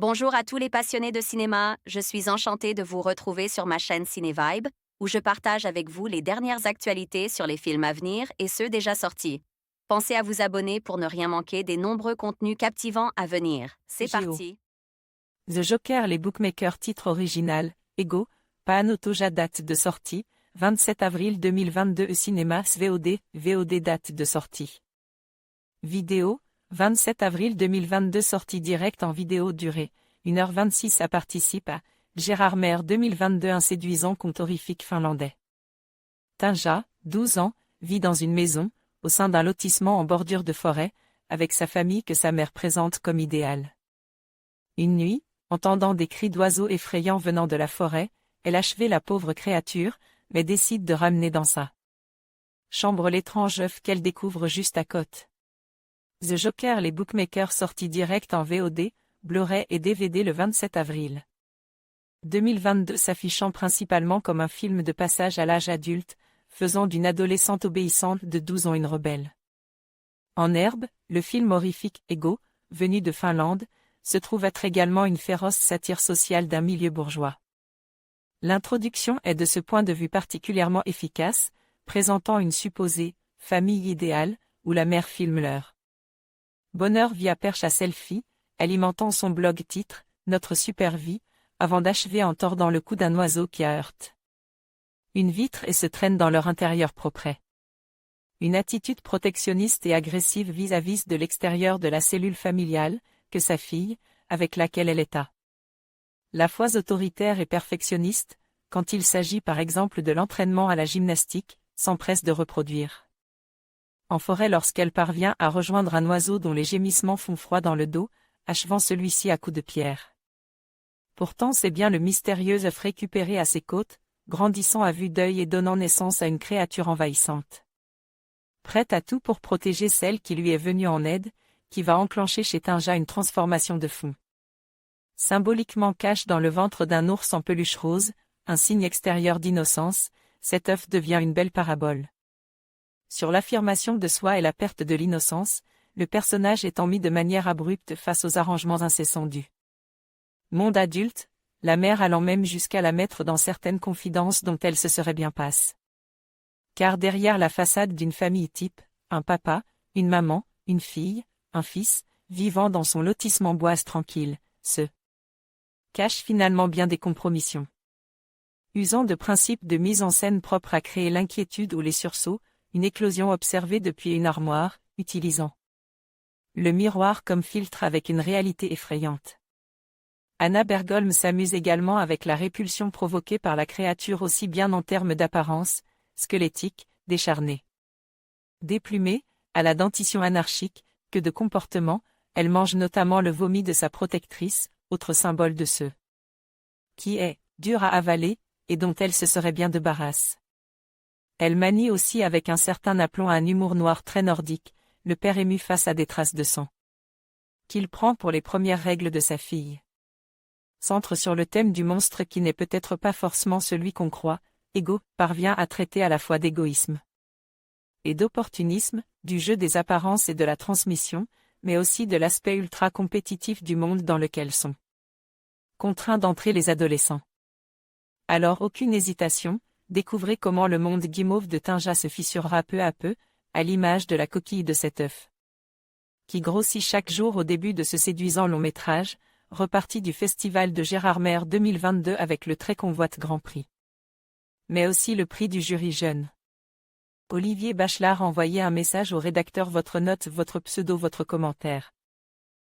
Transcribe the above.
Bonjour à tous les passionnés de cinéma, je suis enchantée de vous retrouver sur ma chaîne CinéVibe, où je partage avec vous les dernières actualités sur les films à venir et ceux déjà sortis. Pensez à vous abonner pour ne rien manquer des nombreux contenus captivants à venir. C'est Géo. parti! The Joker. Les bookmakers. Titre original, Ego, Paanotoja. Date de sortie, 27 avril 2022. Cinéma VOD date de sortie. Vidéo, 27 avril 2022. Sortie directe en vidéo. Durée, 1h26. Participe à Gérard Maire 2022. Un séduisant conte horrifique finlandais. Tinja, 12 ans, vit dans une maison, au sein d'un lotissement en bordure de forêt, avec sa famille que sa mère présente comme idéale. Une nuit, entendant des cris d'oiseaux effrayants venant de la forêt, elle achevait la pauvre créature, mais décide de ramener dans sa chambre l'étrange œuf qu'elle découvre juste à côté. The Joker. Les bookmakers. Sortie direct en VOD, Blu-ray et DVD le 27 avril 2022, s'affichant principalement comme un film de passage à l'âge adulte, faisant d'une adolescente obéissante de 12 ans une rebelle. En herbe, le film horrifique Ego, venu de Finlande, se trouve être également une féroce satire sociale d'un milieu bourgeois. L'introduction est de ce point de vue particulièrement efficace, présentant une supposée « famille idéale » où la mère filme leur bonheur via perche à selfie, alimentant son blog titre « Notre super vie », avant d'achever en tordant le cou d'un oiseau qui heurte une vitre et se traîne dans leur intérieur propre. Une attitude protectionniste et agressive vis-à-vis de l'extérieur de la cellule familiale, que sa fille, avec laquelle elle est à la fois autoritaire et perfectionniste, quand il s'agit par exemple de l'entraînement à la gymnastique, s'empresse de reproduire. En forêt lorsqu'elle parvient à rejoindre un oiseau dont les gémissements font froid dans le dos, achevant celui-ci à coups de pierre. Pourtant c'est bien le mystérieux œuf récupéré à ses côtes, grandissant à vue d'œil et donnant naissance à une créature envahissante. Prête à tout pour protéger celle qui lui est venue en aide, qui va enclencher chez Tinja une transformation de fond. Symboliquement cache dans le ventre d'un ours en peluche rose, un signe extérieur d'innocence, cet œuf devient une belle parabole. Sur l'affirmation de soi et la perte de l'innocence, le personnage étant mis de manière abrupte face aux arrangements incessants du monde adulte, la mère allant même jusqu'à la mettre dans certaines confidences dont elle se serait bien passe. Car derrière la façade d'une famille type, un papa, une maman, une fille, un fils, vivant dans son lotissement boise tranquille, se cache finalement bien des compromissions. Usant de principes de mise en scène propres à créer l'inquiétude ou les sursauts, une éclosion observée depuis une armoire, utilisant le miroir comme filtre avec une réalité effrayante. Anna Bergholm s'amuse également avec la répulsion provoquée par la créature aussi bien en termes d'apparence, squelettique, décharnée, déplumée, à la dentition anarchique, que de comportement. Elle mange notamment le vomi de sa protectrice, autre symbole de ce qui est dur à avaler, et dont elle se serait bien débarrasse. Elle manie aussi avec un certain aplomb un humour noir très nordique, le père ému face à des traces de sang qu'il prend pour les premières règles de sa fille. Centre sur le thème du monstre qui n'est peut-être pas forcément celui qu'on croit, Ego parvient à traiter à la fois d'égoïsme et d'opportunisme, du jeu des apparences et de la transmission, mais aussi de l'aspect ultra-compétitif du monde dans lequel sont contraints d'entrer les adolescents. Alors aucune hésitation, découvrez comment le monde guimauve de Tinja se fissurera peu à peu, à l'image de la coquille de cet œuf, qui grossit chaque jour au début de ce séduisant long-métrage, reparti du Festival de Gérard Maire 2022 avec le très convoite Grand Prix. Mais aussi le prix du jury jeune. Olivier Bachelard envoyez un message au rédacteur, votre note, votre pseudo, votre commentaire.